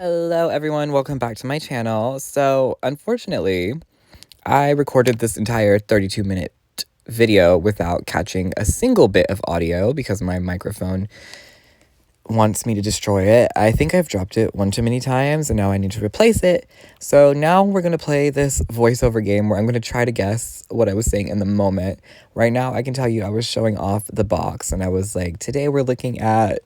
Hello everyone, welcome back to my channel. So unfortunately, I recorded this entire 32-minute video without catching a single bit of audio because my microphone wants me to destroy it. I think I've dropped it one too many times and now I need to replace it. So now we're going to play this voiceover game where I'm going to try to guess what I was saying in the moment. Right now I can tell you I was showing off the box and I was like, today we're looking at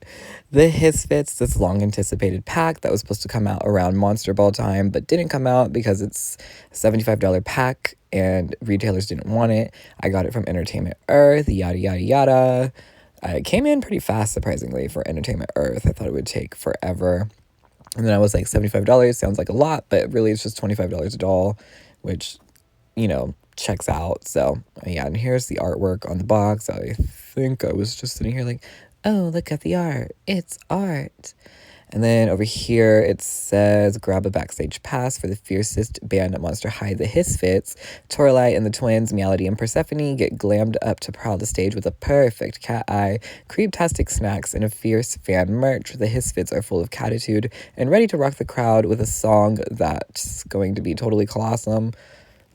the Hissfits, this long anticipated pack that was supposed to come out around Monster Ball time but didn't come out because it's a $75 pack and retailers didn't want it. I got it from Entertainment Earth, yada yada yada. It came in pretty fast, surprisingly, for Entertainment Earth. I thought it would take forever. And then I was like, $75 sounds like a lot, but really it's just $25 a doll, which, you know, checks out. So, yeah, and here's the artwork on the box. I think I was just sitting here like, oh, look at the art. It's art. And then over here it says, grab a backstage pass for the fiercest band at Monster High, the Hissfits. Toralei and the twins, Meowlody and Purrsephone, get glammed up to prowl the stage with a perfect cat eye, creeptastic snacks, and a fierce fan merch. The Hissfits are full of catitude and ready to rock the crowd with a song that's going to be totally colossal.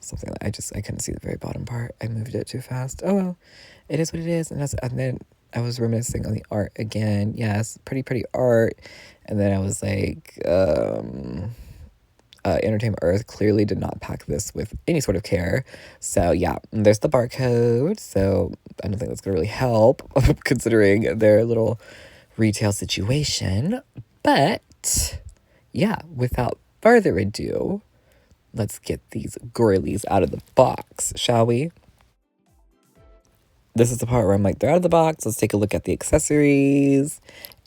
Something that I couldn't see the very bottom part. I moved it too fast. Oh well, it is what it is. And then I was reminiscing on the art again. Yes, pretty art. And then I was like, Entertainment Earth clearly did not pack this with any sort of care. So yeah, there's the barcode. So I don't think that's gonna really help considering their little retail situation. But yeah, without further ado, let's get these girlies out of the box, shall we? This is the part where I'm like, they're out of the box. Let's take a look at the accessories.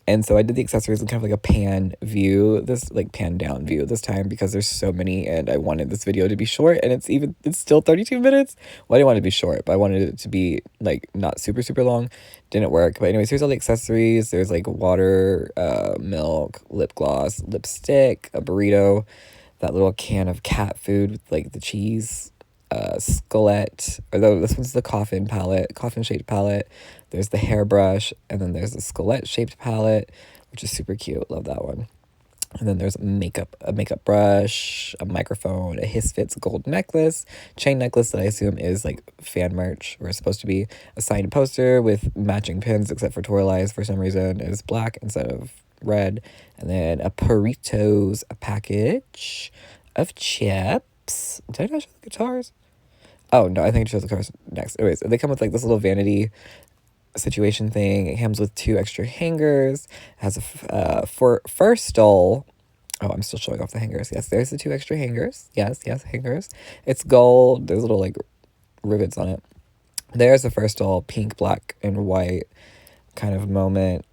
And so I did the accessories in kind of like a pan view, this like pan down view this time because there's so many and I wanted this video to be short and it's still 32 minutes. Well, I didn't want it to be short, but I wanted it to be like not super long. Didn't work. But anyways, here's all the accessories. There's like water, milk, lip gloss, lipstick, a burrito, that little can of cat food with like the cheese, skullet, although this one's the coffin shaped palette. There's the hairbrush, and then there's the skullet shaped palette, which is super cute. Love that one. And then there's a makeup brush, a microphone, a Hissfits gold necklace, chain necklace that I assume is like fan merch, or is supposed to be, a signed poster with matching pins, except for Toralei's for some reason is black instead of red. And then a Purritos package of chips. Did I show the guitars? Oh, no, I think it shows the cars next. Anyways, they come with like this little vanity situation thing. It comes with 2 extra hangers. It has a fur stole. Oh, I'm still showing off the hangers. Yes, there's the 2 extra hangers. Yes, hangers. It's gold. There's little like rivets on it. There's the fur stole, pink, black, and white kind of moment.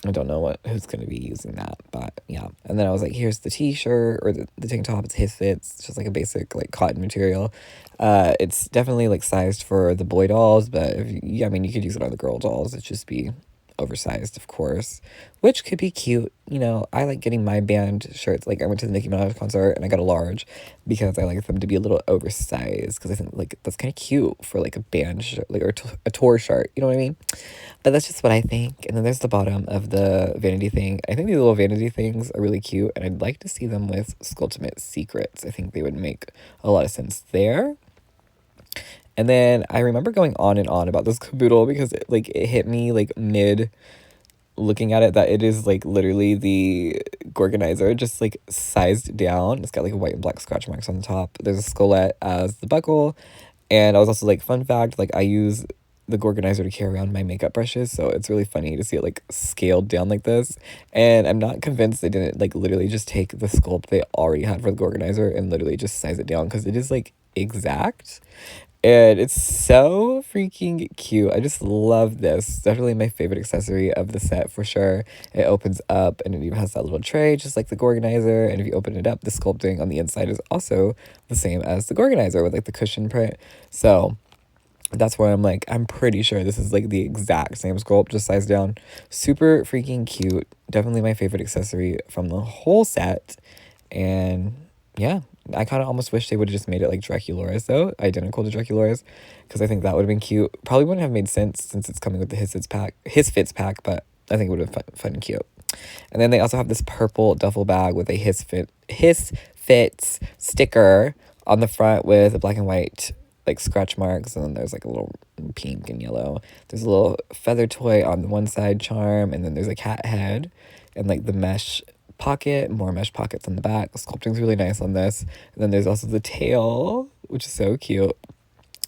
I don't know who's going to be using that, but yeah. And then I was like, here's the t-shirt or the tank top. It's Hissfits. It's just like a basic like cotton material. It's definitely like sized for the boy dolls, but I mean, you could use it on the girl dolls. It'd just be oversized, of course, which could be cute. You know, I like getting my band shirts. Like I went to the Nicki Minaj concert and I got a large because I like them to be a little oversized because I think like that's kind of cute for like a band shirt, like or a tour shirt. You know what I mean? But that's just what I think. And then there's the bottom of the vanity thing. I think these little vanity things are really cute and I'd like to see them with Skulltimate Secrets. I think they would make a lot of sense there. And then I remember going on and on about this caboodle because it hit me like mid looking at it that it is like literally the Gorganizer just like sized down. It's got like white and black scratch marks on the top. There's a skullet as the buckle. And I was also like, fun fact, like I use the Gorganizer to carry around my makeup brushes, so it's really funny to see it like scaled down like this. And I'm not convinced they didn't like literally just take the sculpt they already had for the Gorganizer and literally just size it down because it is like exact. And it's so freaking cute. I just love this. Definitely my favorite accessory of the set for sure. It opens up and it even has that little tray just like the Gorganizer. And if you open it up, the sculpting on the inside is also the same as the Gorganizer with like the cushion print. So that's where I'm like, I'm pretty sure this is like the exact same sculpt, just sized down. Super freaking cute. Definitely my favorite accessory from the whole set. And yeah, I kind of almost wish they would have just made it like Draculaura's though, identical to Draculaura's, because I think that would have been cute. Probably wouldn't have made sense since it's coming with the Hissfits pack, but I think it would have been fun and cute. And then they also have this purple duffel bag with a Hissfits sticker on the front with a black and white like scratch marks, and then there's like a little pink and yellow. There's a little feather toy on the one side charm, and then there's a cat head and like the mesh pocket, more mesh pockets on the back. The sculpting's really nice on this. And then there's also the tail, which is so cute.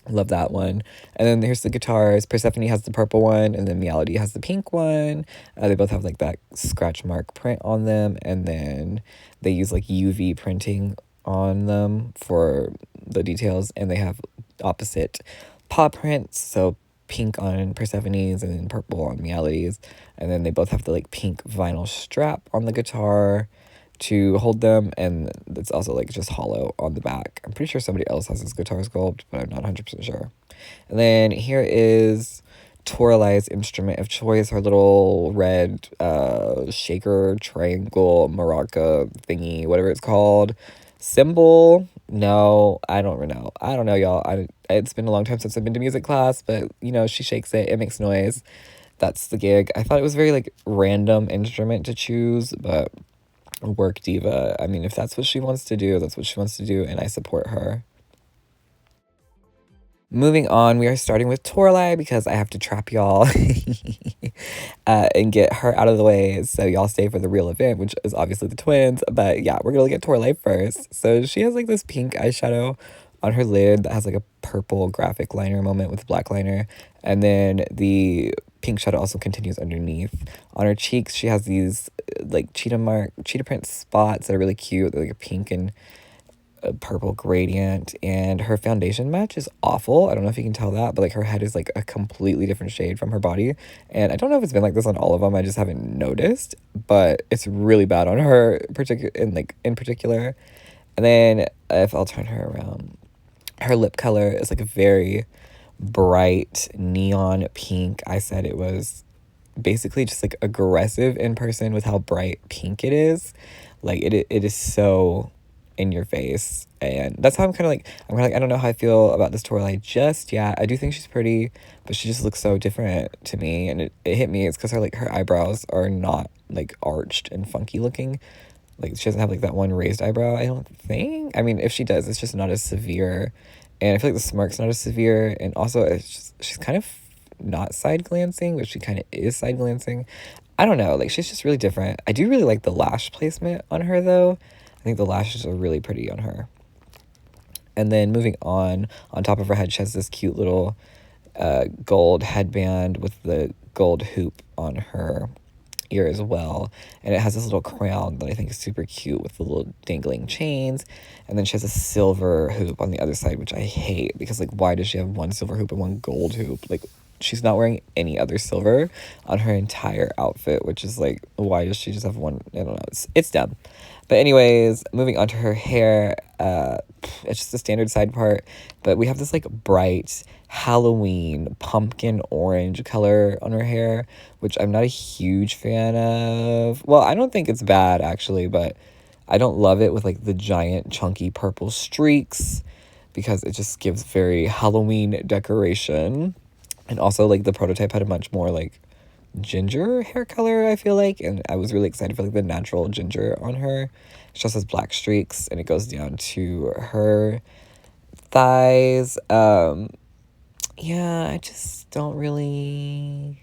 Love that one. And then here's the guitars. Purrsephone has the purple one, and then Meowlody has the pink one. They both have like that scratch mark print on them, and then they use like UV printing on them for the details, and they have opposite paw prints. So pink on Persephone's and then purple on Meowlody's. And then they both have the like pink vinyl strap on the guitar to hold them, and it's also like just hollow on the back. I'm pretty sure somebody else has this guitar sculpt, but I'm not 100% sure. And then here is Toralei's instrument of choice, her little red shaker triangle maraca thingy, whatever it's called, cymbal. No, I don't know. I don't know, y'all. It's been a long time since I've been to music class, but you know, she shakes it, it makes noise. That's the gig. I thought it was very like random instrument to choose, but work diva. I mean, if that's what she wants to do, that's what she wants to do, and I support her. Moving on, we are starting with Toralei because I have to trap y'all and get her out of the way so y'all stay for the real event, which is obviously the twins. But yeah, we're gonna look at Toralei first. So she has like this pink eyeshadow on her lid that has like a purple graphic liner moment with black liner, and then the pink shadow also continues underneath. On her cheeks, she has these like cheetah print spots that are really cute. They're like a pink and a purple gradient, and her foundation match is awful. I don't know if you can tell that, but like her head is like a completely different shade from her body, and I don't know if it's been like this on all of them. I just haven't noticed, but it's really bad on her in particular. And then if I'll turn her around, her lip color is like a very bright neon pink. I said it was basically just like aggressive in person with how bright pink it is. Like it is so in your face, and that's how I'm kind of like I don't know how I feel about this Toralei just yet. I do think she's pretty, but she just looks so different to me, and it hit me. It's because her eyebrows are not like arched and funky looking. Like she doesn't have like that one raised eyebrow, I don't think. I mean, if she does, it's just not as severe, and I feel like the smirk's not as severe, and also she's kind of not side glancing, but she kind of is side glancing. I don't know, like she's just really different. I do really like the lash placement on her though. I think the lashes are really pretty on her. And then moving on top of her head, she has this cute little gold headband with the gold hoop on her ear as well. And it has this little crown that I think is super cute with the little dangling chains. And then she has a silver hoop on the other side, which I hate because, like, why does she have one silver hoop and one gold hoop? Like, she's not wearing any other silver on her entire outfit, which is like, why does she just have one? I don't know. It's dumb. But anyways, moving on to her hair, it's just a standard side part, but we have this like bright Halloween pumpkin orange color on her hair, which I'm not a huge fan of. Well, I don't think it's bad actually, but I don't love it with like the giant chunky purple streaks because it just gives very Halloween decoration. And also like the prototype had a much more like ginger hair color, I feel like, and I was really excited for like the natural ginger on her. She just has black streaks and it goes down to her thighs. Yeah, I just don't really,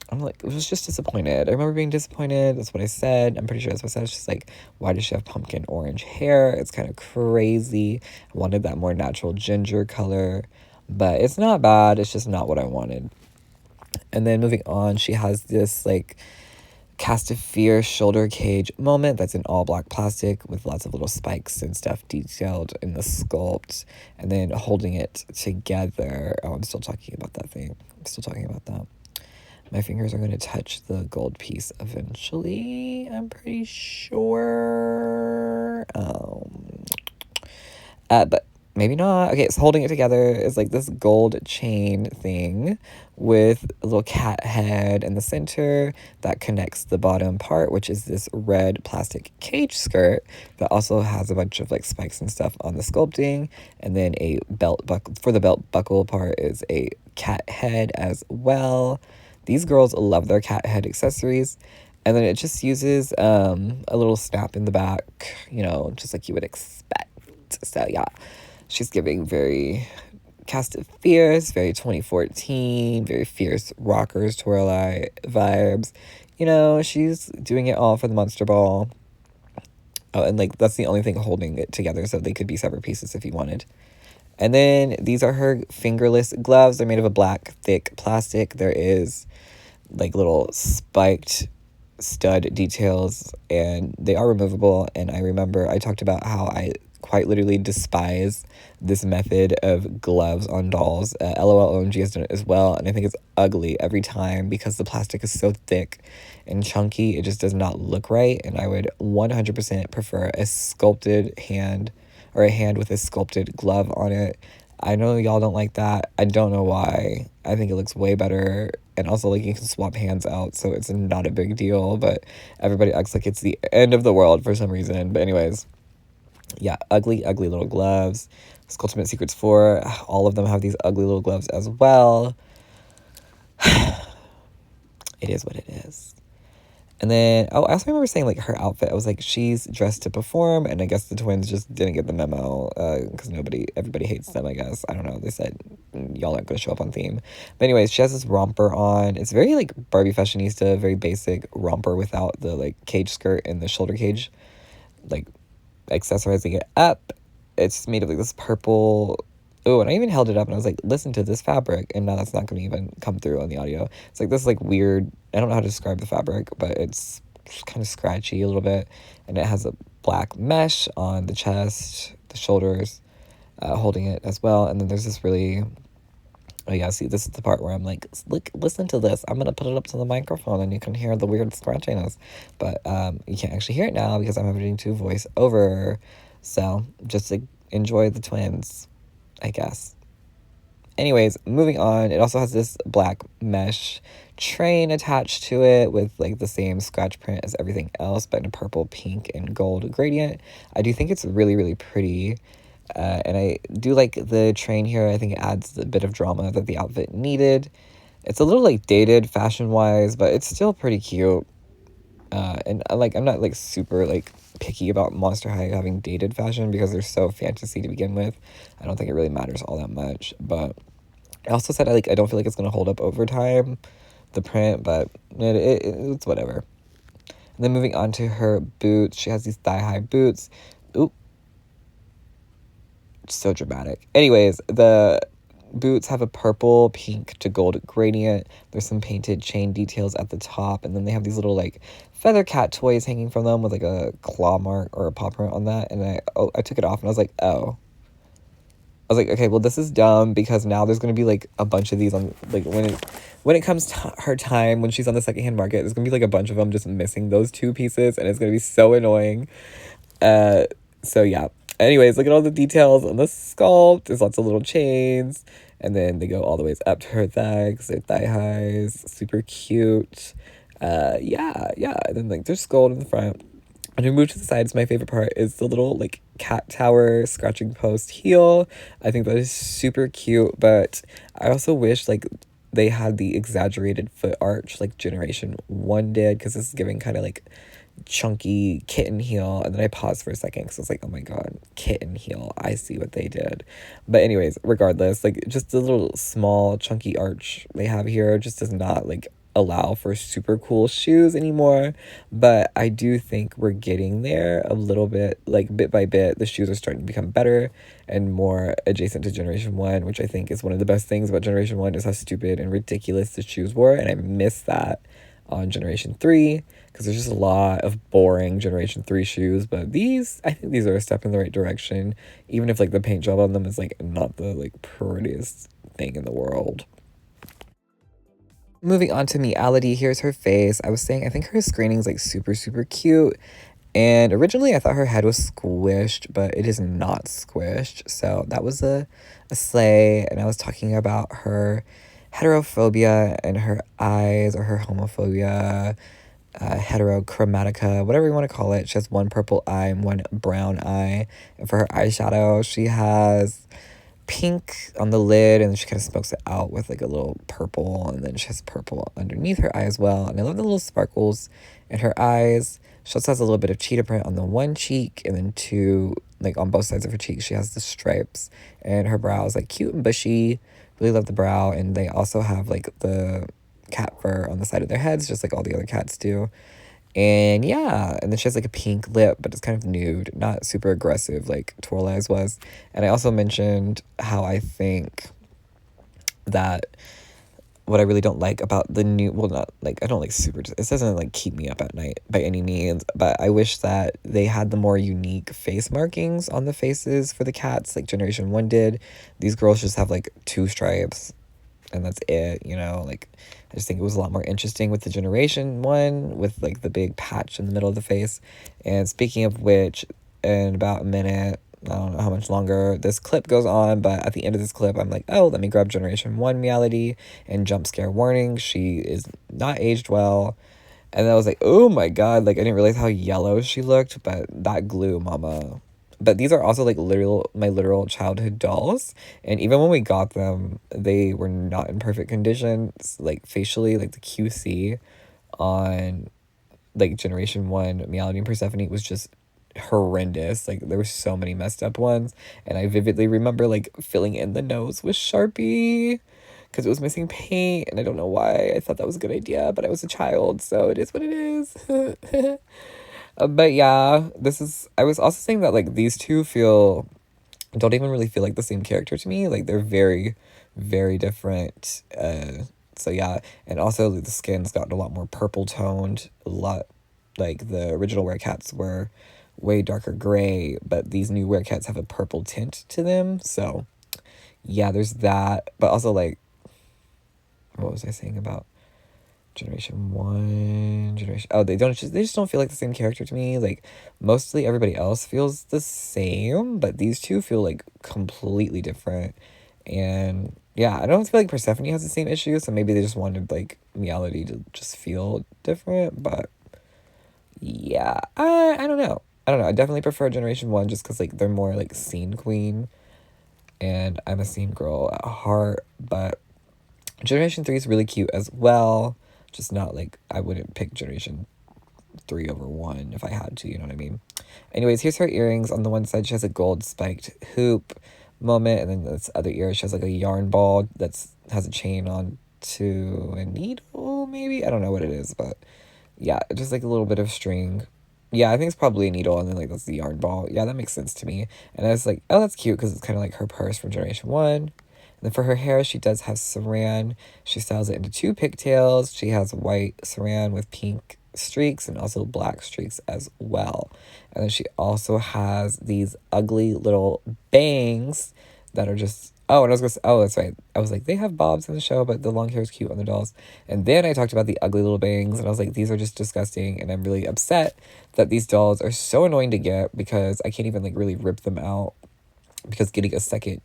I'm like, I was just disappointed. I remember being disappointed. That's what I said. I'm pretty sure that's what I said. It's just like, why does she have pumpkin orange hair? It's kind of crazy. I wanted that more natural ginger color, but it's not bad. It's just not what I wanted. And then moving on, she has this like cast of fear shoulder cage moment that's in all black plastic with lots of little spikes and stuff detailed in the sculpt, and then holding it together. Oh, I'm still talking about that thing. I'm still talking about that. My fingers are going to touch the gold piece eventually, I'm pretty sure. But maybe not. Okay, so holding it together is like this gold chain thing with a little cat head in the center that connects the bottom part, which is this red plastic cage skirt that also has a bunch of like spikes and stuff on the sculpting. And then a belt buckle for the belt buckle part is a cat head as well. These girls love their cat head accessories. And then it just uses a little snap in the back, you know, just like you would expect. So yeah, she's giving very Cast of Fierce, very 2014, very fierce rockers, Toralei vibes. You know, she's doing it all for the Monster Ball. Oh, and like that's the only thing holding it together, so they could be separate pieces if you wanted. And then these are her fingerless gloves. They're made of a black, thick plastic. There is like little spiked stud details, and they are removable. And I remember I talked about how I quite literally despise this method of gloves on dolls. LOL OMG has done it as well, and I think it's ugly every time because the plastic is so thick and chunky. It just does not look right, and I would 100% prefer a sculpted hand, or a hand with a sculpted glove on it. I know y'all don't like that. I don't know why. I think it looks way better. And also, like, you can swap hands out, so it's not a big deal. But everybody acts like it's the end of the world for some reason. But anyways, yeah, ugly, ugly little gloves. Ultimate Secrets 4, all of them have these ugly little gloves as well. It is what it is. And then, oh, I also remember saying, like, her outfit. I was like, she's dressed to perform, and I guess the twins just didn't get the memo, because everybody hates them, I guess. I don't know. They said, y'all aren't going to show up on theme. But anyways, she has this romper on. It's very, like, Barbie fashionista, very basic romper without the, like, cage skirt and the shoulder cage, like, accessorizing it up. It's made of, like, this purple... Oh, and I even held it up and I was like, listen to this fabric. And now that's not going to even come through on the audio. It's like this like weird, I don't know how to describe the fabric, but it's kind of scratchy a little bit. And it has a black mesh on the chest, the shoulders, holding it as well. And then there's this really, oh yeah, see, this is the part where I'm like, look, listen to this. I'm going to put it up to the microphone and you can hear the weird scratchiness. But you can't actually hear it now because I'm having to voice over. So just like, enjoy the twins, I guess. Anyways, moving on. It also has this black mesh train attached to it with like the same scratch print as everything else, but in a purple, pink, and gold gradient. I do think it's really, really pretty. And I do like the train here. I think it adds a bit of drama that the outfit needed. It's a little like dated fashion-wise, but it's still pretty cute. And like I'm not like super like picky about Monster High having dated fashion because they're so fantasy to begin with. I don't think it really matters all that much. But I also said I don't feel like it's gonna hold up over time, the print, but it's whatever. And then moving on to her boots, she has these thigh-high boots. Oop, so dramatic. Anyways, the boots have a purple, pink to gold gradient. There's some painted chain details at the top, and then they have these little like feather cat toys hanging from them with like a claw mark or a paw print on that. And I took it off and I was like, oh. I was like, okay, well, this is dumb because now there's gonna be like a bunch of these on like when it comes to her time when she's on the secondhand market, there's gonna be like a bunch of them just missing those two pieces, and it's gonna be so annoying. So yeah. Anyways, look at all the details on the sculpt. There's lots of little chains. And then they go all the ways up to her thighs. They're thigh highs. Super cute. Yeah. And then like there's gold in the front. And we move to the sides. My favorite part is the little like cat tower scratching post heel. I think that is super cute. But I also wish like they had the exaggerated foot arch like Generation 1 did. Because this is giving kind of like chunky kitten heel, and then I paused for a second because I was like, oh my god, kitten heel, I see what they did. But anyways, regardless, like just the little small chunky arch they have here just does not like allow for super cool shoes anymore. But I do think we're getting there a little bit, like bit by bit. The shoes are starting to become better and more adjacent to Generation 1, which I think is one of the best things about Generation 1 is how stupid and ridiculous the shoes were, and I miss that on Generation 3 because there's just a lot of boring Generation 3 shoes. But these, I think these are a step in the right direction, even if like the paint job on them is like not the like prettiest thing in the world. Moving on to Meowlody, here's her face. I was saying I think her screening is like super, super cute. And originally I thought her head was squished, but it is not squished. So that was a slay. And I was talking about her heterophobia and her eyes, or her homophobia, heterochromatica, whatever you want to call it. She has one purple eye and one brown eye. And for her eyeshadow, she has pink on the lid, and then she kind of smokes it out with like a little purple, and then she has purple underneath her eye as well. And I love the little sparkles in her eyes. She also has a little bit of cheetah print on the one cheek, and then two, like on both sides of her cheeks, she has the stripes. And her brow is like cute and bushy. Really love the brow. And they also have like the cat fur on the side of their heads, just like all the other cats do. And yeah, and then she has like a pink lip, but it's kind of nude, not super aggressive like Toralei's was. And I also mentioned how I think that what I really don't like about the new, well, not like, I don't like super, it doesn't like keep me up at night by any means, but I wish that they had the more unique face markings on the faces for the cats like Generation 1 did. These girls just have like 2 stripes and that's it, you know. Like, I just think it was a lot more interesting with the Generation 1 with like the big patch in the middle of the face. And speaking of which, in about a minute, I don't know how much longer this clip goes on, but at the end of this clip, I'm like, oh, let me grab Generation 1 Meowlody, and jump scare warning, she is not aged well. And then I was like, oh my god, like I didn't realize how yellow she looked, but that glue, mama. But these are also like my literal childhood dolls, and even when we got them, they were not in perfect conditions, like facially, like the QC on like Generation 1 Meowlody and Purrsephone was just horrendous. Like there were so many messed up ones, and I vividly remember like filling in the nose with Sharpie because it was missing paint, and I don't know why I thought that was a good idea, but I was a child, so it is what it is. But yeah, I was also saying that like these two don't even really feel like the same character to me. Like they're very, very different. So yeah, and also the skin's gotten a lot more purple toned, a lot like the original Werecats were way darker gray, but these new Werecats have a purple tint to them. So yeah, there's that. But also like, what was I saying about Generation 1, they just don't feel like the same character to me. Like mostly everybody else feels the same, but these two feel like completely different. And yeah, I don't feel like Persephone has the same issue, so maybe they just wanted like Meowlody to just feel different. But yeah, I don't know. I definitely prefer Generation 1 just because like they're more like scene queen, and I'm a scene girl at heart. But Generation 3 is really cute as well. Just not like, I wouldn't pick Generation 3 over 1 if I had to, you know what I mean? Anyways, here's her earrings. On the one side, she has a gold spiked hoop moment, and then this other ear, she has like a yarn ball has a chain on to a needle, maybe? I don't know what it is, but yeah, just like a little bit of string. Yeah, I think it's probably a needle, and then like that's the yarn ball. Yeah, that makes sense to me. And I was like, oh, that's cute because it's kind of like her purse from Generation 1. And then for her hair, she does have saran. She styles it into 2 pigtails. She has white saran with pink streaks and also black streaks as well. And then she also has these ugly little bangs that are just... Oh, and I was going to say... Oh, that's right. I was like, they have bobs in the show, but the long hair is cute on the dolls. And then I talked about the ugly little bangs, and I was like, these are just disgusting. And I'm really upset that these dolls are so annoying to get because I can't even, like, really rip them out. Because getting a second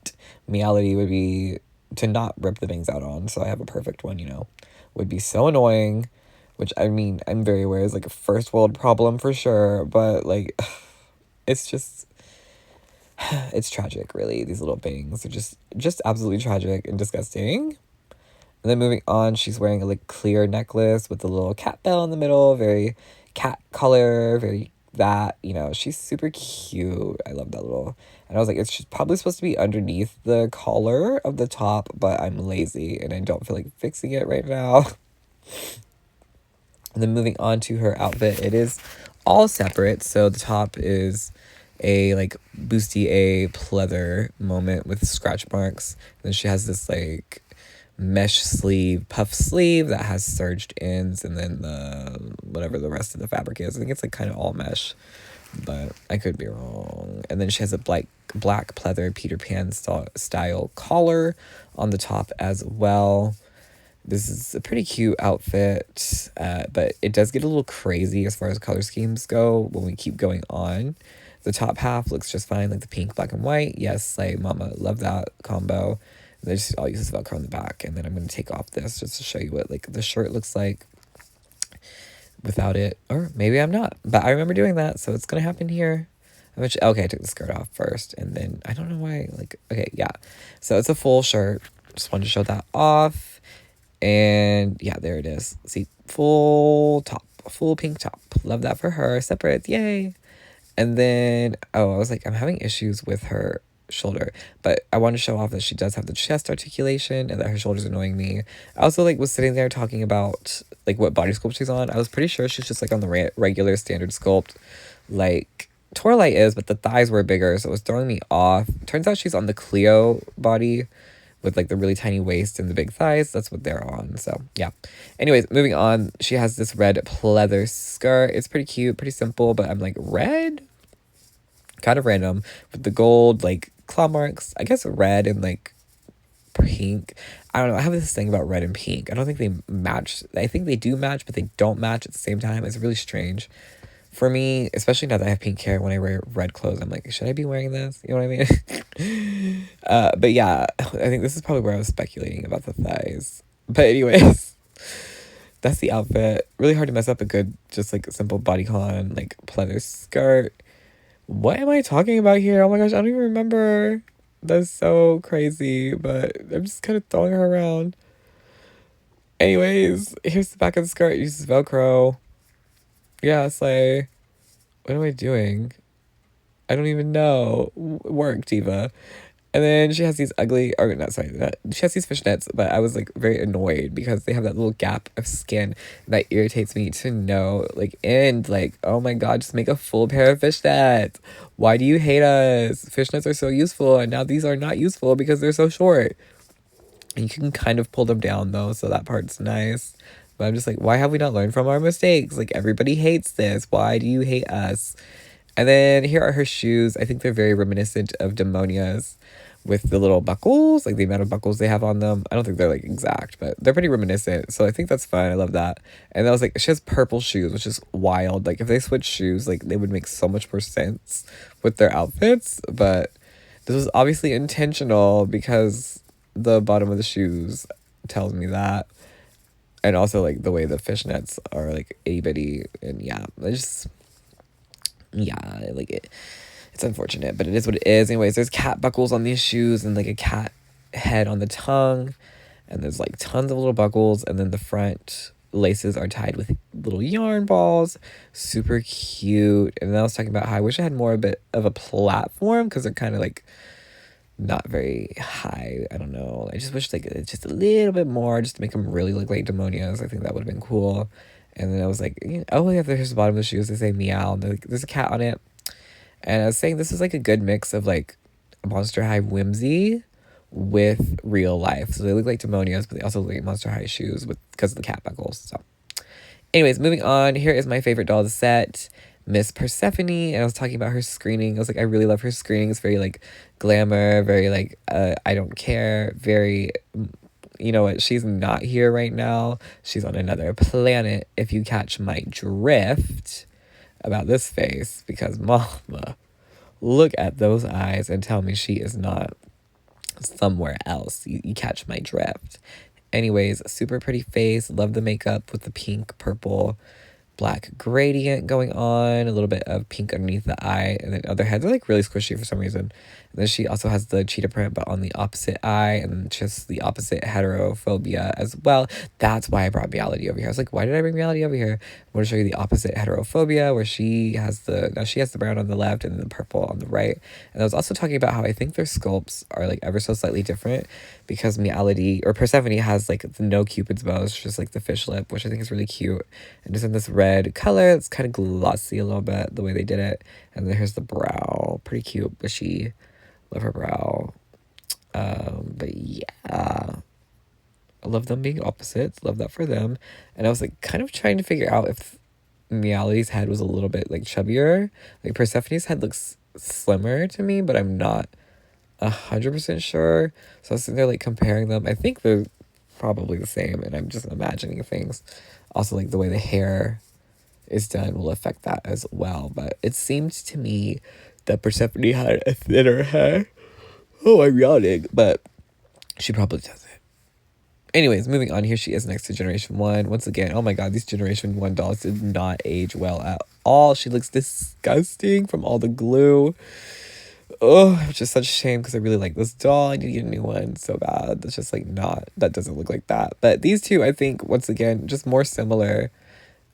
Meowlody would be to not rip the bangs out on, so I have a perfect one, you know, would be so annoying, which I mean, I'm very aware is like a first world problem for sure, but like, it's just, it's tragic, really. These little bangs are just absolutely tragic and disgusting. And then moving on, she's wearing a like clear necklace with a little cat bell in the middle, very cat color, very that, you know, she's super cute. I love that little, and I was like, it's just probably supposed to be underneath the collar of the top, but I'm lazy and I don't feel like fixing it right now. And then moving on to her outfit, it is all separate. So the top is a like bustier pleather moment with scratch marks. Then she has this like mesh sleeve, puff sleeve that has serged ends, and then the whatever the rest of the fabric is. I think it's like kind of all mesh, but I could be wrong. And then she has a black pleather Peter Pan style collar on the top as well. This is a pretty cute outfit, but it does get a little crazy as far as color schemes go when we keep going on. The top half looks just fine, like the pink, black, and white. Yes, like mama, love that combo. I'll use this Velcro on the back, and then I'm going to take off this just to show you what like the shirt looks like without it, or maybe I'm not, but I remember doing that, so it's going to happen here. Okay, I took the skirt off first, and then I don't know why. Like, okay, yeah. So it's a full shirt. Just wanted to show that off, and yeah, there it is. See, full top, full pink top. Love that for her. Separates, yay. And then, oh, I was like, I'm having issues with her shoulder, but I want to show off that she does have the chest articulation and that her shoulder's annoying me. I also like was sitting there talking about like what body sculpt she's on. I was pretty sure she's just like on the regular standard sculpt, like Toralei is, but the thighs were bigger, so it was throwing me off. Turns out she's on the Cleo body with like the really tiny waist and the big thighs. That's what they're on. So yeah. Anyways, moving on. She has this red pleather skirt. It's pretty cute, pretty simple, but I'm like, red? Kind of random. With the gold like claw marks. I guess red and like pink. I don't know. I have this thing about red and pink. I don't think they match. I think they do match, but they don't match at the same time. It's really strange. For me, especially now that I have pink hair, when I wear red clothes, I'm like, should I be wearing this? You know what I mean? But yeah, I think this is probably where I was speculating about the thighs. But anyways, that's the outfit. Really hard to mess up a good, just like simple bodycon, like pleather skirt. What am I talking about here? Oh my gosh, I don't even remember. That's so crazy, but I'm just kind of throwing her around. Anyways, here's the back of the skirt. It uses Velcro. Yeah, slay. What am I doing? I don't even know. Work, Diva. And then she has these ugly, or not, sorry, she has these fishnets, but I was like very annoyed because they have that little gap of skin that irritates me to no, like, end. Like, oh my God, just make a full pair of fishnets. Why do you hate us? Fishnets are so useful, and now these are not useful because they're so short. And you can kind of pull them down though, so that part's nice. But I'm just like, why have we not learned from our mistakes? Like, everybody hates this. Why do you hate us? And then here are her shoes. I think they're very reminiscent of Demonia's with the little buckles, like the amount of buckles they have on them. I don't think they're like exact, but they're pretty reminiscent. So I think that's fun. I love that. And I was like, she has purple shoes, which is wild. Like if they switch shoes, like they would make so much more sense with their outfits. But this was obviously intentional because the bottom of the shoes tells me that. And also like the way the fishnets are like itty bitty, and yeah, I like it. It's unfortunate, but it is what it is. Anyways, there's cat buckles on these shoes and like a cat head on the tongue, and there's like tons of little buckles, and then the front laces are tied with little yarn balls. Super cute. And then I was talking about how I wish I had more a bit of a platform because they're kind of like not very high. I don't know. I just wish like just a little bit more just to make them really look like Demonias. I think that would have been cool. And then I was like, oh yeah, there's the bottom of the shoes. They say meow. There's a cat on it. And I was saying this is like a good mix of like Monster High whimsy with real life. So they look like Demonias, but they also look like Monster High shoes because of the cat buckles. So anyways, moving on. Here is my favorite doll to set, Miss Purrsephone. And I was talking about her screening. I was like, I really love her screening. It's very like glamour, very like I don't care, very, you know what, she's not here right now. She's on another planet, if you catch my drift about this face, because mama, look at those eyes and tell me she is not somewhere else. You catch my drift. Anyways, super pretty face. Love the makeup with the pink, purple, black gradient going on. A little bit of pink underneath the eye. And then other heads are like really squishy for some reason. And then she also has the cheetah print, but on the opposite eye. And just the opposite heterophobia as well. That's why I brought Meowlody over here. I was like, why did I bring Meowlody over here? I want to show you the opposite heterophobia, where she has the brown on the left and then the purple on the right. And I was also talking about how I think their sculpts are like ever so slightly different, because Meowlody or Purrsephone has like the no Cupid's bow. It's just like the fish lip, which I think is really cute. And just in this red color, it's kind of glossy a little bit, the way they did it. And then here's the brow. Pretty cute, bushy. Love her brow. But yeah, I love them being opposites. Love that for them. And I was like kind of trying to figure out if Meowlody's head was a little bit like chubbier. Like Persephone's head looks slimmer to me, but I'm not 100% sure. So I was sitting there like comparing them. I think they're probably the same, and I'm just imagining things. Also, like the way the hair is done will affect that as well. But it seemed to me that Persephone had a thinner hair. Oh, I'm yawning, but she probably doesn't. Anyways, moving on. Here she is next to Generation 1. Once again, oh my God, these Generation 1 dolls did not age well at all. She looks disgusting from all the glue. Oh, it's just such a shame because I really like this doll. I need to get a new one so bad. That's just like not, that doesn't look like that. But these two, I think, once again, just more similar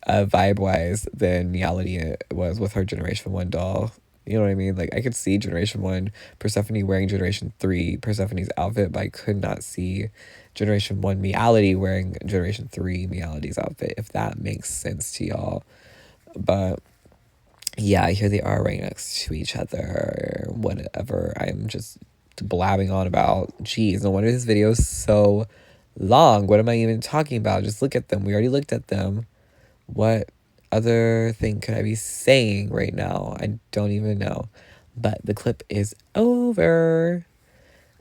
vibe-wise than Meowlody was with her Generation 1 doll. You know what I mean? Like, I could see Generation 1 Purrsephone wearing Generation 3 Persephone's outfit, but I could not see Generation 1 Meowlody wearing Generation 3 Meowlody's outfit, if that makes sense to y'all. But yeah, here they are right next to each other. Whatever. I'm just blabbing on about. Geez, no wonder this video is so long. What am I even talking about? Just look at them. We already looked at them. What other thing could I be saying right now? I don't even know. But the clip is over.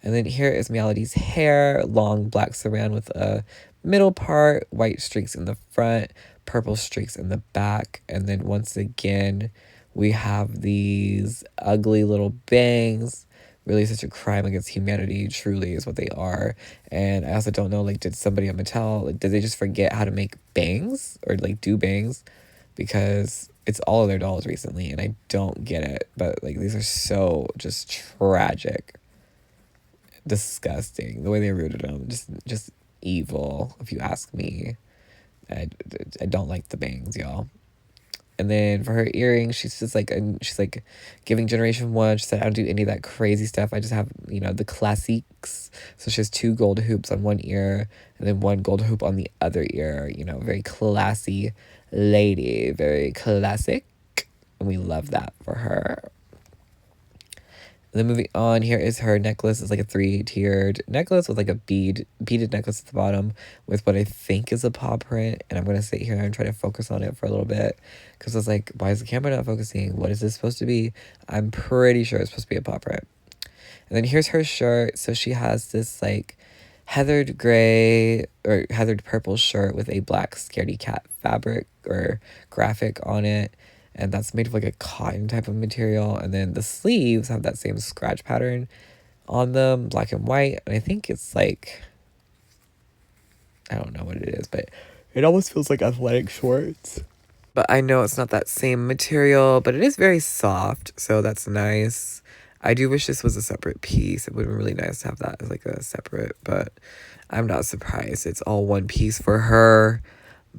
And then here is Meowlody's hair. Long black saran with a middle part, white streaks in the front, purple streaks in the back. And then once again, we have these ugly little bangs. Really such a crime against humanity, truly, is what they are. And I also don't know, like, did somebody at Mattel, like, did they just forget how to make bangs? Or, like, do bangs? Because it's all of their dolls recently, and I don't get it. But, like, these are so just tragic. Disgusting. The way they rooted them, just evil, if you ask me. I don't like the bangs, y'all. And then for her earrings, she's like giving Generation 1. She said, I don't do any of that crazy stuff. I just have, you know, the classiques. So she has 2 gold hoops on one ear and then 1 gold hoop on the other ear. You know, very classy lady, very classic. And we love that for her. Then moving on, here is her necklace. It's like a 3-tiered necklace with like a beaded necklace at the bottom with what I think is a paw print. And I'm going to sit here and try to focus on it for a little bit because I was like, why is the camera not focusing? What is this supposed to be? I'm pretty sure it's supposed to be a paw print. And then here's her shirt. So she has this like heathered gray or heathered purple shirt with a black scaredy cat fabric or graphic on it. And that's made of like a cotton type of material. And then the sleeves have that same scratch pattern on them, black and white. And I think it's like, I don't know what it is, but it almost feels like athletic shorts. But I know it's not that same material, but it is very soft. So that's nice. I do wish this was a separate piece. It would have been really nice to have that as like a separate, but I'm not surprised. It's all one piece for her,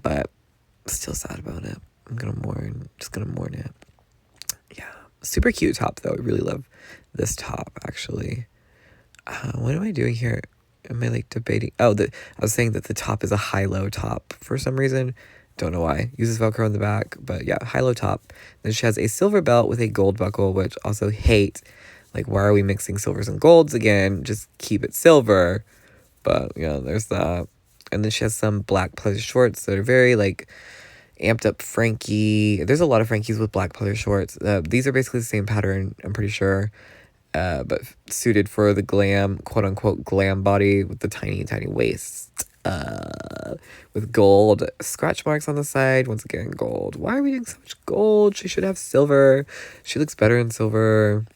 but still sad about it. I'm gonna mourn, just gonna mourn it. Yeah, super cute top though. I really love this top actually. What am I doing here? Am I like debating? Oh, I was saying that the top is a high-low top for some reason. Don't know why. Uses Velcro in the back, but yeah, high-low top. Then she has a silver belt with a gold buckle, which also hate. Like, why are we mixing silvers and golds again? Just keep it silver. But yeah, there's that. And then she has some black pleather shorts that are very like amped up Frankie. There's a lot of Frankies with black pleather shorts. These are basically the same pattern, I'm pretty sure. But suited for the glam, quote unquote, glam body with the tiny, tiny waist. With gold scratch marks on the side. Once again, gold. Why are we doing so much gold? She should have silver. She looks better in silver.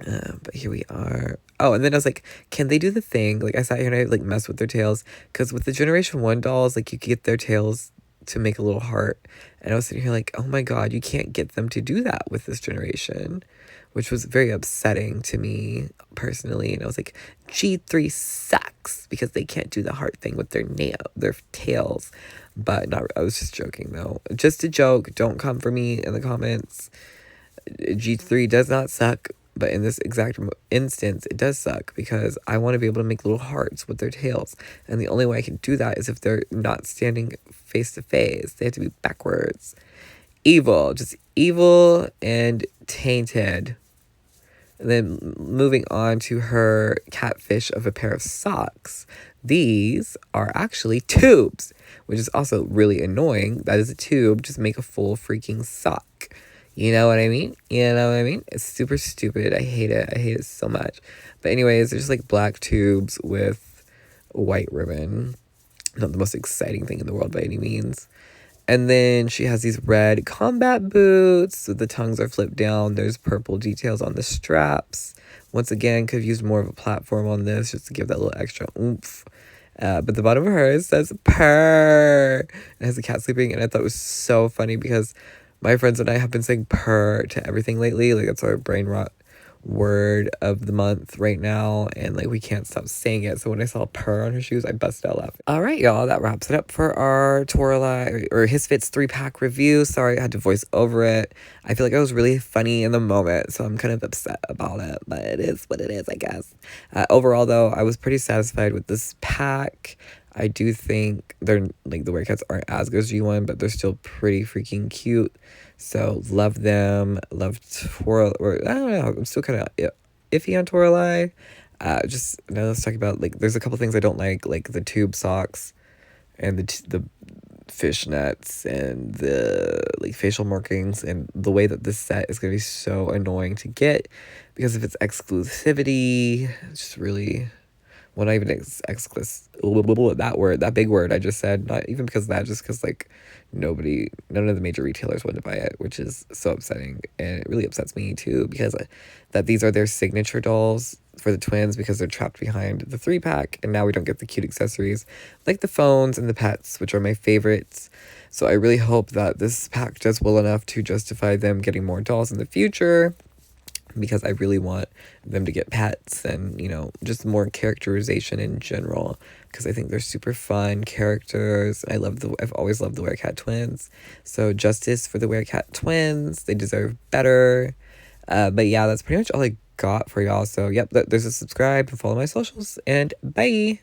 But here we are. Oh, and then I was like, can they do the thing? Like, I sat here and I like messed with their tails. Because with the Generation 1 dolls, like, you could get their tails to make a little heart. And I was sitting here like, oh my god, you can't get them to do that with this generation. Which was very upsetting to me personally. And I was like, G3 sucks because they can't do the heart thing with their tails. But not, I was just joking though. Just a joke. Don't come for me in the comments. G3 does not suck. But in this exact instance, it does suck because I want to be able to make little hearts with their tails. And the only way I can do that is if they're not standing face to face. They have to be backwards. Evil. Just evil and tainted. And then moving on to her catfish of a pair of socks. These are actually tubes, which is also really annoying. That is a tube. Just make a full freaking sock. You know what I mean? You know what I mean? It's super stupid. I hate it. I hate it so much. But anyways, they're just like black tubes with white ribbon. Not the most exciting thing in the world by any means. And then she has these red combat boots. So the tongues are flipped down. There's purple details on the straps. Once again, could have used more of a platform on this just to give that little extra oomph. But the bottom of hers says purr. It has a cat sleeping. And I thought it was so funny because My friends and I have been saying purr to everything lately. Like, it's our brain rot word of the month right now, and like we can't stop saying it. So when I saw purr on her shoes, I busted out laughing. All right, y'all, that wraps it up for our Toralei or Hissfits 3-pack review. Sorry I had to voice over it. I feel like I was really funny in the moment, so I'm kind of upset about it, but it is what it is, I guess. Overall though, I was pretty satisfied with this pack. I do think they're like the wear cats aren't as good as G1, but they're still pretty freaking cute. So love them. Love Toralei. Or I don't know. I'm still kind of iffy on Toralei. Just now let's talk about like there's a couple things I don't like the tube socks and the fishnets and the like facial markings, and the way that this set is gonna be so annoying to get because of its exclusivity. It's just really, well, not even that big word I just said, not even because of that, just because like none of the major retailers want to buy it, which is so upsetting. And it really upsets me too, because that these are their signature dolls for the twins, because they're trapped behind the 3-pack, and now we don't get the cute accessories like the phones and the pets, which are my favorites. So I really hope that this pack does well enough to justify them getting more dolls in the future, because I really want them to get pets and, you know, just more characterization in general, because I think they're super fun characters. I've always loved the Werecat twins. So justice for the Werecat twins. They deserve better. But yeah, that's pretty much all I got for y'all. So yep, there's a subscribe and follow my socials, and bye.